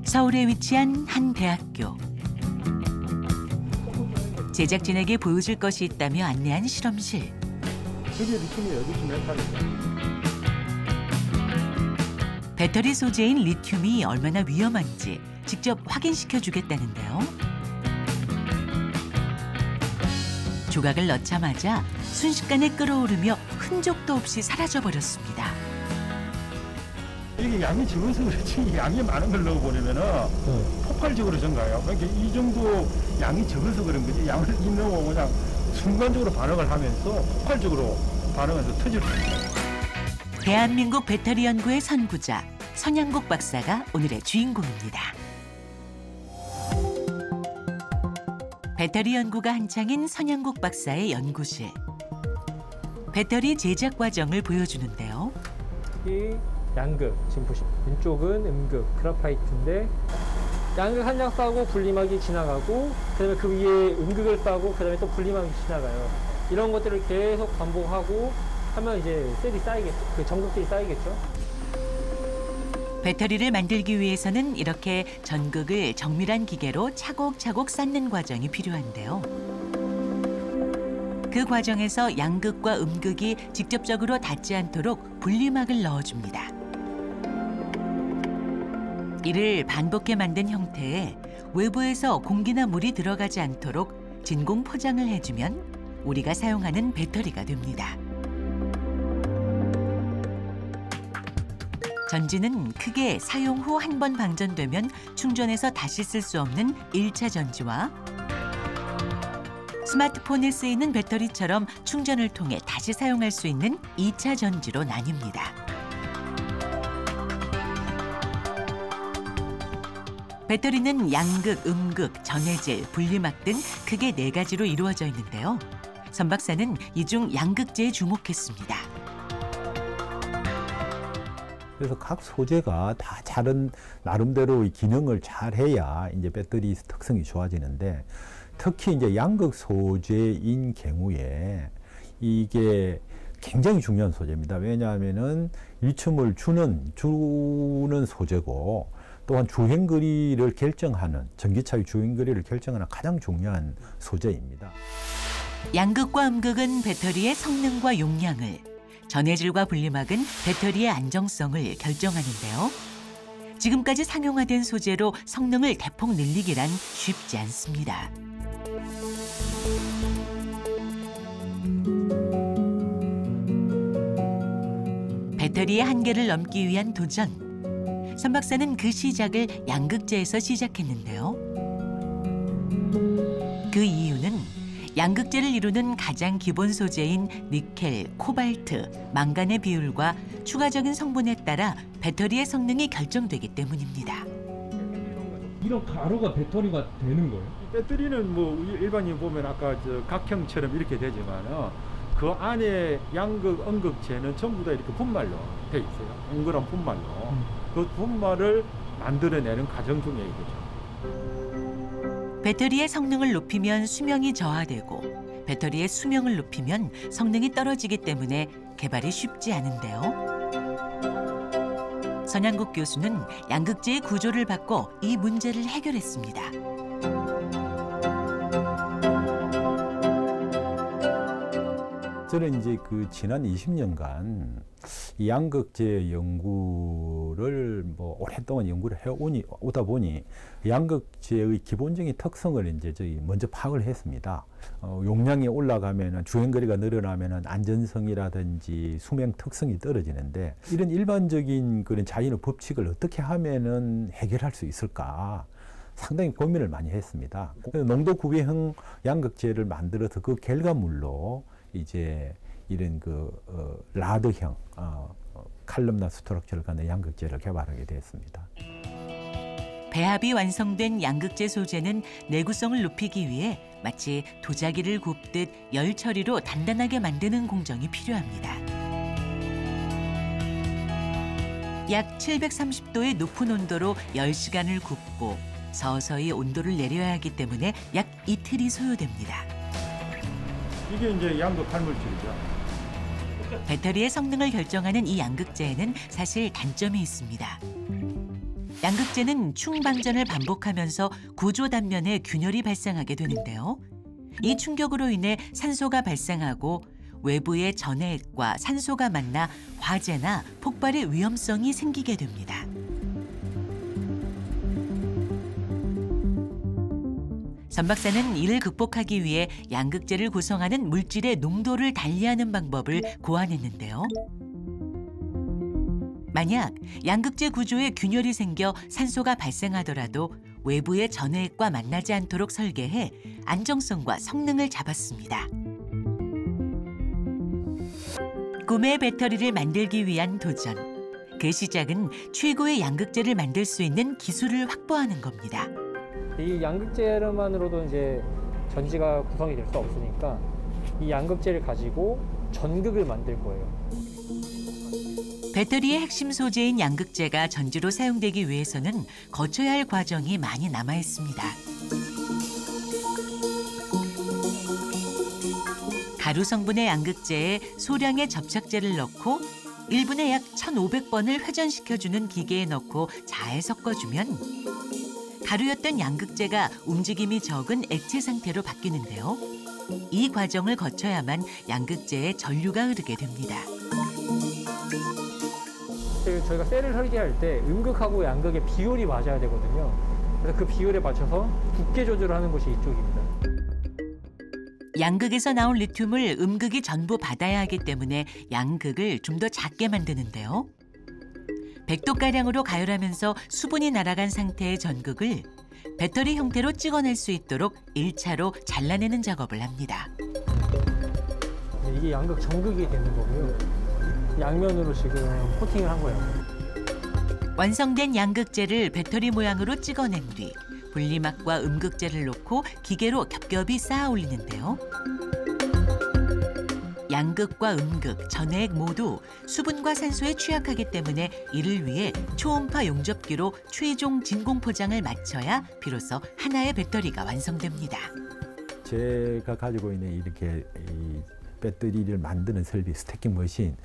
서울에 위치한 한 대학교. 제작진에게 보여줄 것이 있다며 안내한 실험실. 저게 리튬이 여기서 메탈이죠. 배터리 소재인 리튬이 얼마나 위험한지 직접 확인시켜 주겠다는데요. 조각을 넣자마자 순식간에 끓어오르며 흔적도 없이 사라져버렸습니다. 이게 양이 적어서 그렇지 양이 많은 걸 넣어버리면은 폭발적으로 증가해요. 그러니까 이 정도 양이 적어서 그런 거지 양을 넣으면 그냥 순간적으로 반응을 하면서 폭발적으로 반응해서 터질 수 있어요. 대한민국 배터리 연구의 선구자 선양국 박사가 오늘의 주인공입니다. 배터리 연구가 한창인 선양국 박사의 연구실. 배터리 제작 과정을 보여주는데요. 이 양극, 지금 보시면 왼쪽은 음극, 그래파이트인데 양극 한 장 싸고 분리막이 지나가고 그다음에 그 위에 음극을 싸고 그다음에 또 분리막이 지나가요. 이런 것들을 계속 반복하고 하면 이제 셀이 쌓이겠죠. 그 전극들이 쌓이겠죠. 배터리를 만들기 위해서는 이렇게 전극을 정밀한 기계로 차곡차곡 쌓는 과정이 필요한데요. 그 과정에서 양극과 음극이 직접적으로 닿지 않도록 분리막을 넣어줍니다. 이를 반복해 만든 형태에 외부에서 공기나 물이 들어가지 않도록 진공 포장을 해주면 우리가 사용하는 배터리가 됩니다. 전지는 크게 사용 후 한 번 방전되면 충전해서 다시 쓸 수 없는 1차 전지와 스마트폰에 쓰이는 배터리처럼 충전을 통해 다시 사용할 수 있는 2차 전지로 나뉩니다. 배터리는 양극, 음극, 전해질, 분리막 등 크게 4가지로 이루어져 있는데요. 선 박사는 이 중 양극재에 주목했습니다. 그래서 각 소재가 다 다른 나름대로의 기능을 잘 해야 이제 배터리 특성이 좋아지는데 특히 이제 양극 소재인 경우에 이게 굉장히 중요한 소재입니다. 왜냐하면은 리튬을 주는 소재고 또한 주행거리를 결정하는 전기차의 주행거리를 결정하는 가장 중요한 소재입니다. 양극과 음극은 배터리의 성능과 용량을, 전해질과 분리막은 배터리의 안정성을 결정하는데요. 지금까지 상용화된 소재로 성능을 대폭 늘리기란 쉽지 않습니다. 배터리의 한계를 넘기 위한 도전. 선 박사는 그 시작을 양극재에서 시작했는데요. 그 이유는 양극재를 이루는 가장 기본 소재인 니켈, 코발트, 망간의 비율과 추가적인 성분에 따라 배터리의 성능이 결정되기 때문입니다. 이런 가루가 배터리가 되는 거예요? 배터리는 뭐 일반인 보면 아까 저 각형처럼 이렇게 되지만은 그 안에 양극, 음극재는 전부 다 이렇게 분말로 돼 있어요. 옹그란 분말로. 그 분말을 만들어내는 과정 중에 이거죠. 배터리의 성능을 높이면 수명이 저하되고 배터리의 수명을 높이면 성능이 떨어지기 때문에 개발이 쉽지 않은데요. 선양국 교수는 양극재의 구조를 바꿔 이 문제를 해결했습니다. 저는 이제 그 지난 20년간 이 양극재 연구를 뭐 오랫동안 연구를 오다 보니 양극재의 기본적인 특성을 이제 저희 먼저 파악을 했습니다. 용량이 올라가면은 주행거리가 늘어나면은 안전성이라든지 수명 특성이 떨어지는데 이런 일반적인 그런 자연의 법칙을 어떻게 하면은 해결할 수 있을까? 상당히 고민을 많이 했습니다. 농도 구배형 양극재를 만들어서 그 결과물로 이제 이런 라드형 칼럼나 스트럭처를 갖는 양극재를 개발하게 되었습니다. 배합이 완성된 양극재 소재는 내구성을 높이기 위해 마치 도자기를 굽듯 열 처리로 단단하게 만드는 공정이 필요합니다. 약 730도의 높은 온도로 10시간을 굽고 서서히 온도를 내려야 하기 때문에 약 이틀이 소요됩니다. 이게 이제 양극 활물질이죠. 배터리의 성능을 결정하는 이 양극재에는 사실 단점이 있습니다. 양극재는 충방전을 반복하면서 구조 단면에 균열이 발생하게 되는데요. 이 충격으로 인해 산소가 발생하고 외부의 전해액과 산소가 만나 화재나 폭발의 위험성이 생기게 됩니다. 선 박사는 이를 극복하기 위해 양극재를 구성하는 물질의 농도를 달리하는 방법을 고안했는데요. 만약 양극재 구조에 균열이 생겨 산소가 발생하더라도 외부의 전해액과 만나지 않도록 설계해 안정성과 성능을 잡았습니다. 꿈의 배터리를 만들기 위한 도전. 그 시작은 최고의 양극재를 만들 수 있는 기술을 확보하는 겁니다. 이 양극재만으로도 이제 전지가 구성이 될 수 없으니까 이 양극재를 가지고 전극을 만들 거예요. 배터리의 핵심 소재인 양극재가 전지로 사용되기 위해서는 거쳐야 할 과정이 많이 남아 있습니다. 가루 성분의 양극재에 소량의 접착제를 넣고 1분에 약 1,500번을 회전시켜주는 기계에 넣고 잘 섞어주면 가루였던 양극재가 움직임이 적은 액체 상태로 바뀌는데요. 이 과정을 거쳐야만 양극재에 전류가 흐르게 됩니다. 저희가 셀을 설계할 때 음극하고 양극의 비율이 맞아야 되거든요. 그래서 그 비율에 맞춰서 두께 조절을 하는 것이 이쪽입니다. 양극에서 나온 리튬을 음극이 전부 받아야 하기 때문에 양극을 좀 더 작게 만드는데요. 100도가량으로 가열하면서 수분이 날아간 상태의 전극을 배터리 형태로 찍어낼 수 있도록 1차로 잘라내는 작업을 합니다. 이게 양극 전극이 되는 거고요. 양면으로 지금 코팅을 한 거예요. 완성된 양극재를 배터리 모양으로 찍어낸 뒤 분리막과 음극재를 놓고 기계로 겹겹이 쌓아 올리는데요. 양극과 음극, 전해액 모두 수분과 산소에 취약하기 때문에 이를 위해 초음파 용접기로 최종 진공 포장을 마쳐야 비로소 하나의 배터리가 완성됩니다. 제가 가지고 있는 이렇게 이 배터리를 만드는 설비, 스태킹 머신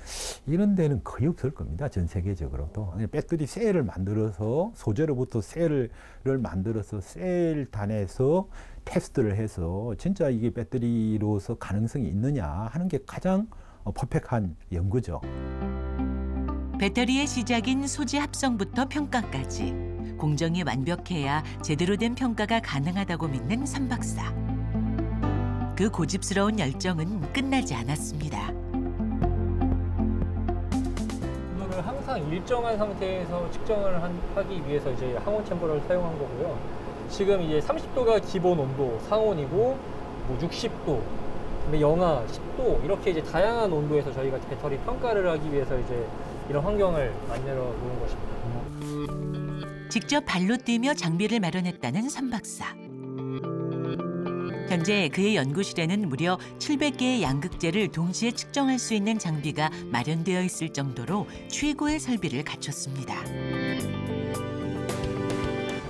이런 데는 거의 없을 겁니다. 전 세계적으로도. 배터리 셀을 만들어서 소재로부터 셀을 만들어서 셀단에서 테스트를 해서 진짜 이게 배터리로서 가능성이 있느냐 하는 게 가장 퍼펙트한 연구죠. 배터리의 시작인 소재 합성부터 평가까지 공정이 완벽해야 제대로 된 평가가 가능하다고 믿는 선 박사. 그 고집스러운 열정은 끝나지 않았습니다. 이거를 항상 일정한 상태에서 측정을 하기 위해서 이제 항온 챔버를 사용한 거고요. 지금 이제 30도가 기본 온도, 상온이고 뭐 60도, 영하 10도 이렇게 이제 다양한 온도에서 저희가 배터리 평가를 하기 위해서 이제 이런 환경을 만들어 놓은 것입니다. 직접 발로 뛰며 장비를 마련했다는 선 박사. 현재 그의 연구실에는 무려 700개의 양극재를 동시에 측정할 수 있는 장비가 마련되어 있을 정도로 최고의 설비를 갖췄습니다.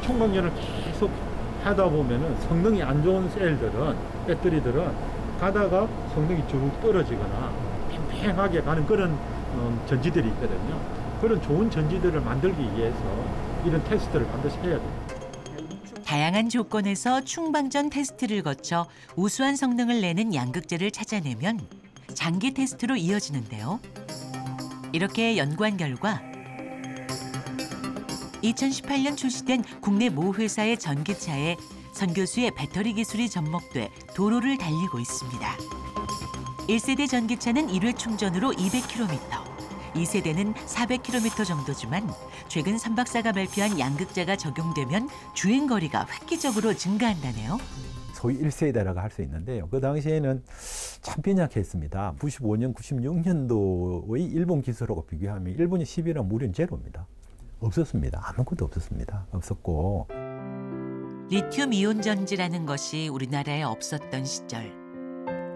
총각열을 계속 하다 보면은 성능이 안 좋은 셀들은, 배터리들은 가다가 성능이 쭉 떨어지거나 팽팽하게 가는 그런 전지들이 있거든요. 그런 좋은 전지들을 만들기 위해서 이런 테스트를 반드시 해야 됩니다. 다양한 조건에서 충방전 테스트를 거쳐 우수한 성능을 내는 양극재를 찾아내면 장기 테스트로 이어지는데요. 이렇게 연구한 결과 2018년 출시된 국내 모 회사의 전기차에 선 교수의 배터리 기술이 접목돼 도로를 달리고 있습니다. 1세대 전기차는 1회 충전으로 200km, 2세대는 400km 정도지만 최근 선 박사가 발표한 양극재가 적용되면 주행거리가 획기적으로 증가한다네요. 소위 1세대라고 할 수 있는데요. 그 당시에는 참 빈약했습니다. 95년, 96년도의 일본 기술하고 비교하면 일본이 10이랑 무려 제로입니다. 없었습니다. 아무것도 없었습니다. 없었고. 리튬 이온 전지라는 것이 우리나라에 없었던 시절.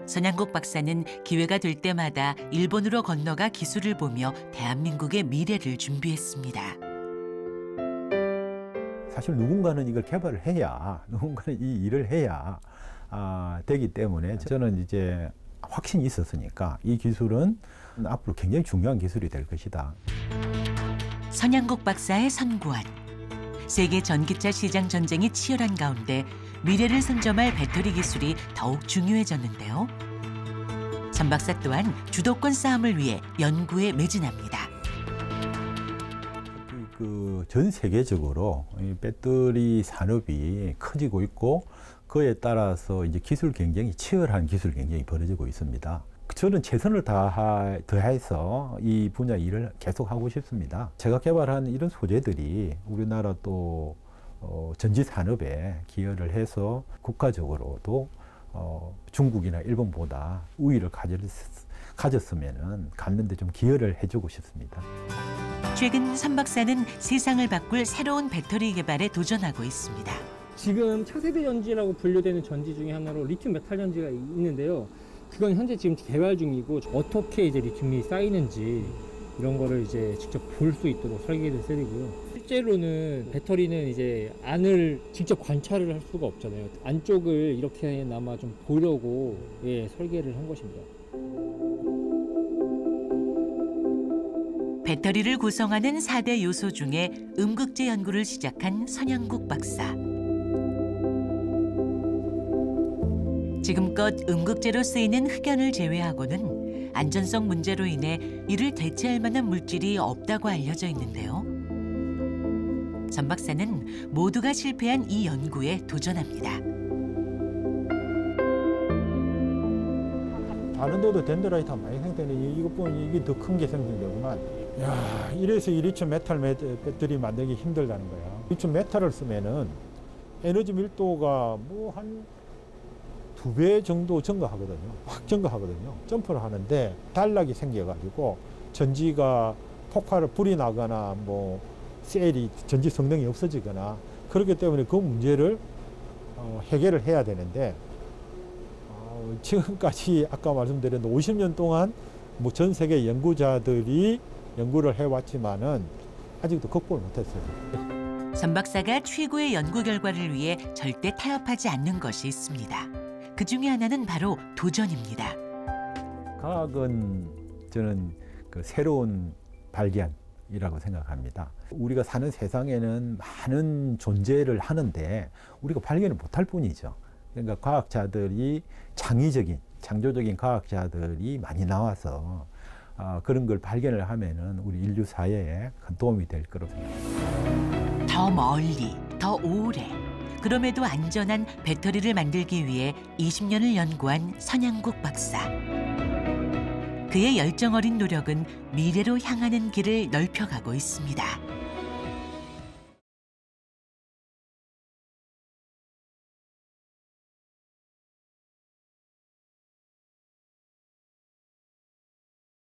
선양국 박사는 기회가 될 때마다 일본으로 건너가 기술을 보며 대한민국의 미래를 준비했습니다. 사실 누군가는 이걸 개발을 해야, 누군가는 이 일을 해야 되기 때문에 저는 이제 확신이 있었으니까 이 기술은 앞으로 굉장히 중요한 기술이 될 것이다. 선양국 박사의 선구안. 세계 전기차 시장 전쟁이 치열한 가운데 미래를 선점할 배터리 기술이 더욱 중요해졌는데요. 전 박사 또한 주도권 싸움을 위해 연구에 매진합니다. 전 세계적으로 이 배터리 산업이 커지고 있고 그에 따라서 이제 기술 경쟁이 치열한 기술 경쟁이 벌어지고 있습니다. 저는 최선을 다해서 이 분야 일을 계속 하고 싶습니다. 제가 개발한 이런 소재들이 우리나라 또 전지 산업에 기여를 해서 국가적으로도 중국이나 일본보다 우위를 가졌으면은 갖는데 좀 기여를 해주고 싶습니다. 최근 선 박사는 세상을 바꿀 새로운 배터리 개발에 도전하고 있습니다. 지금 차세대 전지라고 분류되는 전지 중에 하나로 리튬 메탈 전지가 있는데요. 그건 현재 지금 개발 중이고 어떻게 이제 리튬이 쌓이는지 이런 거를 이제 직접 볼 수 있도록 설계를 해드리고요. 실제로는 배터리는 이제 안을 직접 관찰을 할 수가 없잖아요. 안쪽을 이렇게나마 좀 보려고 설계를 한 것입니다. 배터리를 구성하는 4대 요소 중에 음극재 연구를 시작한 선양국 박사. 지금껏 음극재로 쓰이는 흑연을 제외하고는 안전성 문제로 인해 이를 대체할 만한 물질이 없다고 알려져 있는데요. 전 박사는 모두가 실패한 이 연구에 도전합니다. 다른 데도 덴드라이트가 많이 생성되는데 이것 보면 이게 더 큰 게 생성되구만. 야, 이래서 이 리튬 메탈 배터리 만들기 힘들다는 거야. 리튬 메탈을 쓰면은 에너지 밀도가 뭐 한 2배 정도 증가하거든요. 확 증가하거든요. 점프를 하는데 단락이 생겨가지고 전지가 불이 나거나 뭐 셀이 전지 성능이 없어지거나 그렇기 때문에 그 문제를 해결을 해야 되는데 지금까지 아까 말씀드린 50년 동안 뭐 전 세계 연구자들이 연구를 해왔지만은 아직도 극복을 못했어요. 전 박사가 최고의 연구 결과를 위해 절대 타협하지 않는 것이 있습니다. 그 중에 하나는 바로 도전입니다. 과학은 저는 그 새로운 발견이라고 생각합니다. 우리가 사는 세상에는 많은 존재를 하는데 우리가 발견을 못할 뿐이죠. 그러니까 과학자들이 창조적인 과학자들이 많이 나와서 그런 걸 발견을 하면은 우리 인류 사회에 큰 도움이 될 거라고 생각합니다. 더 멀리, 더 오래, 그럼에도 안전한 배터리를 만들기 위해 20년을 연구한 선양국 박사. 그의 열정 어린 노력은 미래로 향하는 길을 넓혀가고 있습니다.